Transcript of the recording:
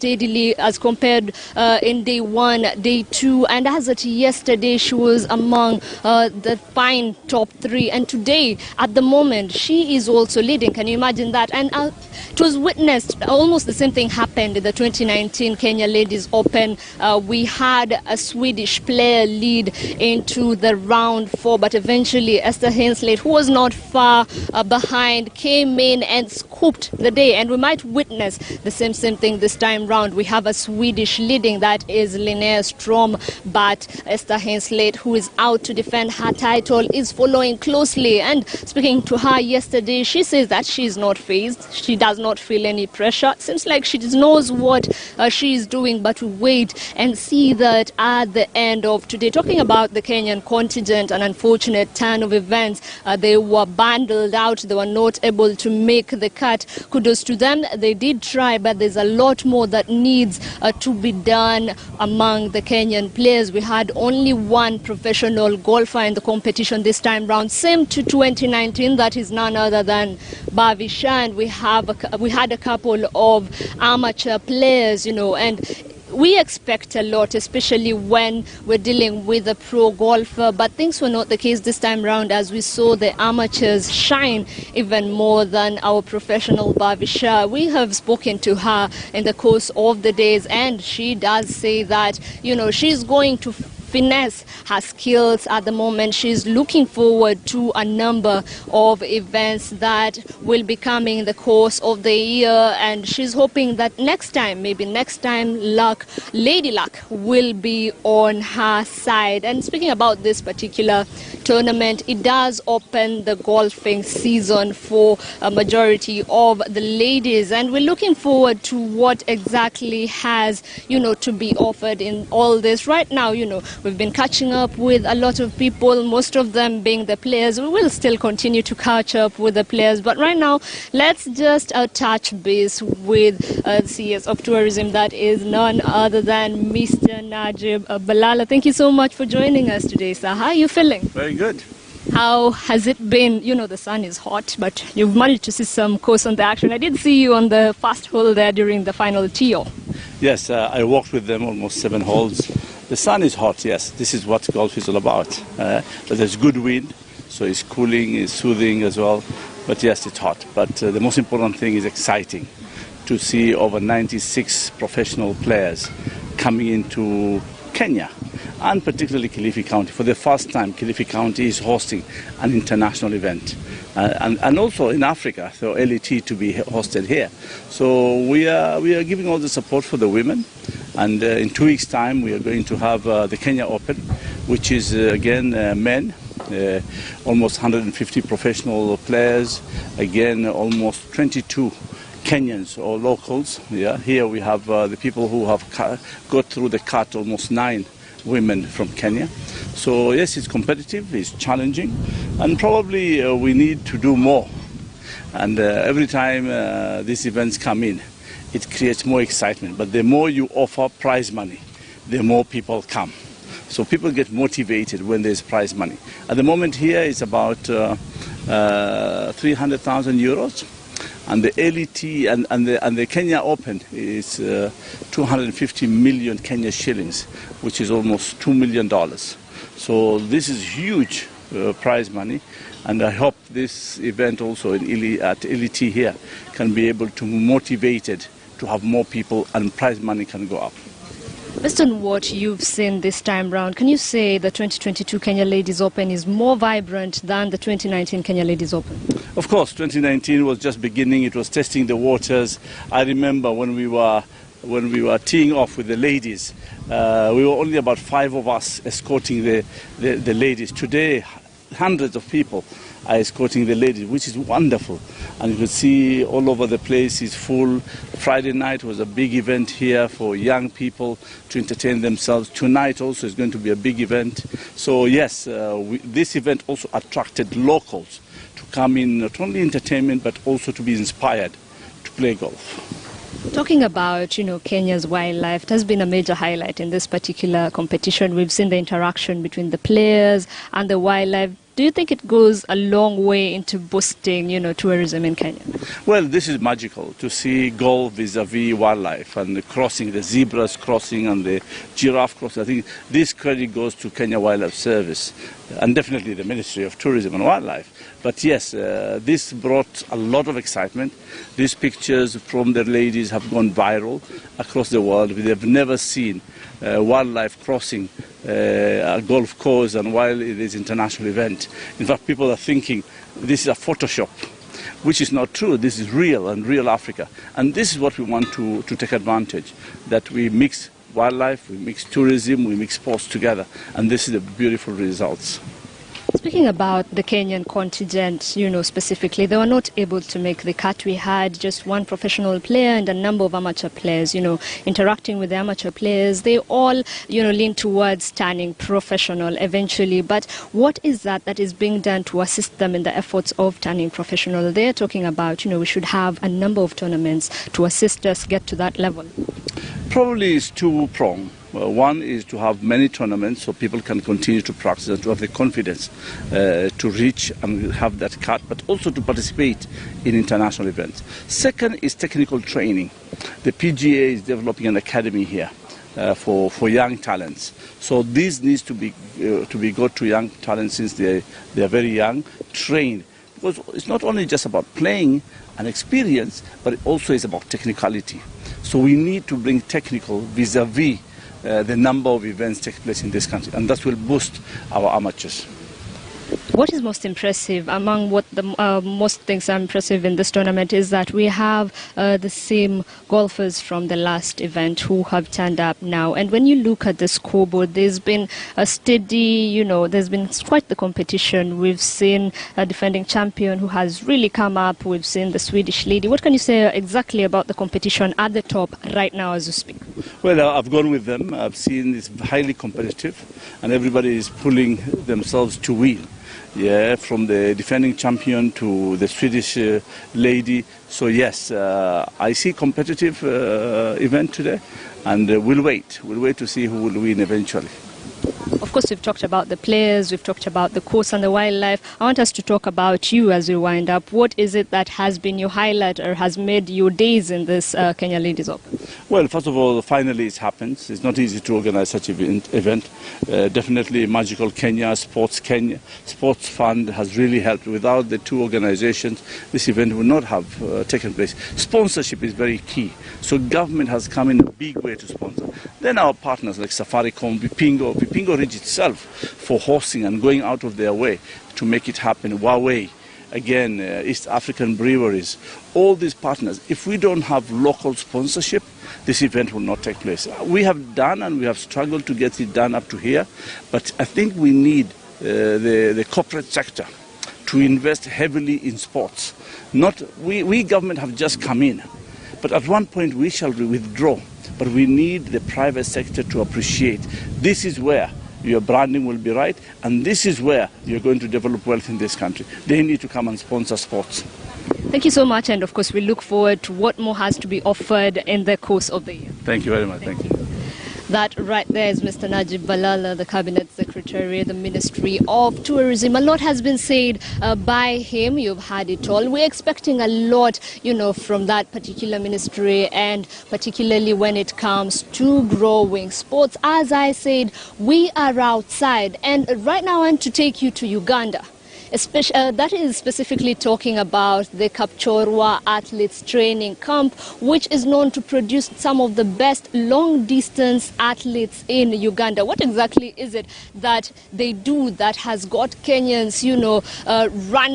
steadily as compared in day 1, day 2, and as at yesterday she was among the fine top 3, and today at the moment she is also leading. Can you imagine that? And it was witnessed, almost the same thing happened in the 2019 Kenya Ladies Open. We had a Swedish player lead into the round 4, but eventually Esther Hensley, who was not far behind, came in and scooped the day, and we might witness the same thing this time round. We have a Swedish leading, that is Linnea Strom, but Esther Hensley, who is out to defend her title, is following closely. And speaking to her yesterday, she says that she is not fazed. She does not feel any pressure. Seems like she knows what she is doing, but we wait and see that at the end of today. Talking about the Kenyan contingent, an unfortunate turn of events. They were bundled out. They were not able to make the cut. Kudos to them. They did try, but there's a lot more that needs to be done among the Kenyan players. We had only one professional golfer in the competition this time round, same to 2019. That is none other than Bavisha. And we had a couple of amateur players, and we expect a lot, especially when we're dealing with a pro golfer, but things were not the case this time round, as we saw the amateurs shine even more than our professional Bavisha. We have spoken to her in the course of the days, and she does say that, she's going to finesse her skills at the moment. She's looking forward to a number of events that will be coming in the course of the year, and she's hoping that maybe next time, Lady Luck will be on her side. And speaking about this particular tournament, it does open the golfing season for a majority of the ladies, and we're looking forward to what exactly has to be offered in all this. Right now, we've been catching up with a lot of people, most of them being the players. We will still continue to catch up with the players, but right now let's just touch base with CS of Tourism, that is none other than Mr. Najib Balala. Thank you so much for joining us today, sir. How are you feeling? Very good. How has it been? The sun is hot, but you've managed to see some course on the action. I did see you on the first hole there during the final tee. Yes, I walked with them almost 7 holes. The sun is hot, yes. This is what golf is all about. But there's good wind, so it's cooling, it's soothing as well. But yes, it's hot. But the most important thing is exciting to see over 96 professional players coming into Kenya, and particularly Kilifi County. For the first time, Kilifi County is hosting an international event. And also in Africa, so LET to be hosted here. So we are giving all the support for the women. And in 2 weeks' time, we are going to have the Kenya Open, which is, again, men. Almost 150 professional players. Again, almost 22 Kenyans or locals. Yeah. Here we have the people who have got through the cut, almost 9 women from Kenya. So yes, it's competitive, it's challenging, and probably we need to do more. And every time these events come in, it creates more excitement. But the more you offer prize money, the more people come. So people get motivated when there's prize money. At the moment here it's about 300,000 euros. And the LET and the Kenya Open is 250 million Kenya shillings, which is almost $2 million. So this is huge prize money, and I hope this event also at LET here can be able to motivate it to have more people, and prize money can go up. Based on what you've seen this time round, can you say the 2022 Kenya Ladies Open is more vibrant than the 2019 Kenya Ladies Open? Of course, 2019 was just beginning. It was testing the waters. I remember when we were teeing off with the ladies, we were only about 5 of us escorting the ladies. Today, hundreds of people are escorting the ladies, which is wonderful. And you can see all over the place is full. Friday night was a big event here for young people to entertain themselves. Tonight also is going to be a big event. So yes, this event also attracted locals to come in, not only entertainment, but also to be inspired to play golf. Talking about, Kenya's wildlife, it has been a major highlight in this particular competition. We've seen the interaction between the players and the wildlife. Do you think it goes a long way into boosting, tourism in Kenya? Well, this is magical to see golf vis-a-vis wildlife and the crossing, the zebras crossing and the giraffe crossing. I think this credit goes to Kenya Wildlife Service and definitely the Ministry of Tourism and Wildlife. But yes, this brought a lot of excitement. These pictures from the ladies have gone viral across the world. We have never seen wildlife crossing a golf course and while it is an international event. In fact, people are thinking this is a Photoshop, which is not true. This is real and real Africa. And this is what we want to take advantage, that we mix wildlife, we mix tourism, we mix sports together. And this is the beautiful results. Speaking about the Kenyan contingent, specifically, they were not able to make the cut. We had just one professional player and a number of amateur players, interacting with the amateur players. They all, lean towards turning professional eventually. But what is that is being done to assist them in the efforts of turning professional? They're talking about, we should have a number of tournaments to assist us get to that level. Probably it's two-pronged. One is to have many tournaments so people can continue to practice and to have the confidence to reach and have that cut, but also to participate in international events. Second is technical training. The PGA is developing an academy here for young talents. So this needs to be got to young talents since they are very young, trained. Because it's not only just about playing and experience, but it also is about technicality. So we need to bring technical vis-a-vis the number of events take place in this country, and that will boost our amateurs. What is most impressive among what the most things are impressive in this tournament is that we have the same golfers from the last event who have turned up now. And when you look at the scoreboard, there's been a steady, there's been quite the competition. We've seen a defending champion who has really come up. We've seen the Swedish lady. What can you say exactly about the competition at the top right now as you speak? Well, I've gone with them. I've seen it's highly competitive and everybody is pulling themselves to win. Yeah, from the defending champion to the Swedish lady. So yes, I see competitive event today, and we'll wait to see who will win eventually. Of course, we've talked about the players, we've talked about the course and the wildlife. I want us to talk about you as we wind up. What is it that has been your highlight or has made your days in this Kenya Ladies Open? Well, first of all, finally it happens. It's not easy to organize such an event. Definitely Magical Kenya, Sports Fund has really helped. Without the two organizations, this event would not have taken place. Sponsorship is very key. So government has come in a big way to sponsor. Then our partners like Safaricom, Vipingo Ridge itself for hosting and going out of their way to make it happen. Huawei, again, East African breweries, all these partners. If we don't have local sponsorship, this event will not take place. We have done and we have struggled to get it done up to here, but I think we need the corporate sector to invest heavily in sports. We government have just come in, but at one point we shall withdraw. But we need the private sector to appreciate this is where your branding will be right, and this is where you're going to develop wealth in this country. They need to come and sponsor sports. Thank you so much, and of course we look forward to what more has to be offered in the course of the year. Thank you very much. Thank you. That right there is Mr. Najib Balala, the Cabinet Secretary, the Ministry of Tourism. A lot has been said by him. You've had it all. We're expecting a lot, from that particular ministry, and particularly when it comes to growing sports. As I said, we are outside, and right now I want to take you to Uganda. That is specifically talking about the Kapchorwa Athletes Training Camp, which is known to produce some of the best long-distance athletes in Uganda. What exactly is it that they do that has got Kenyans, running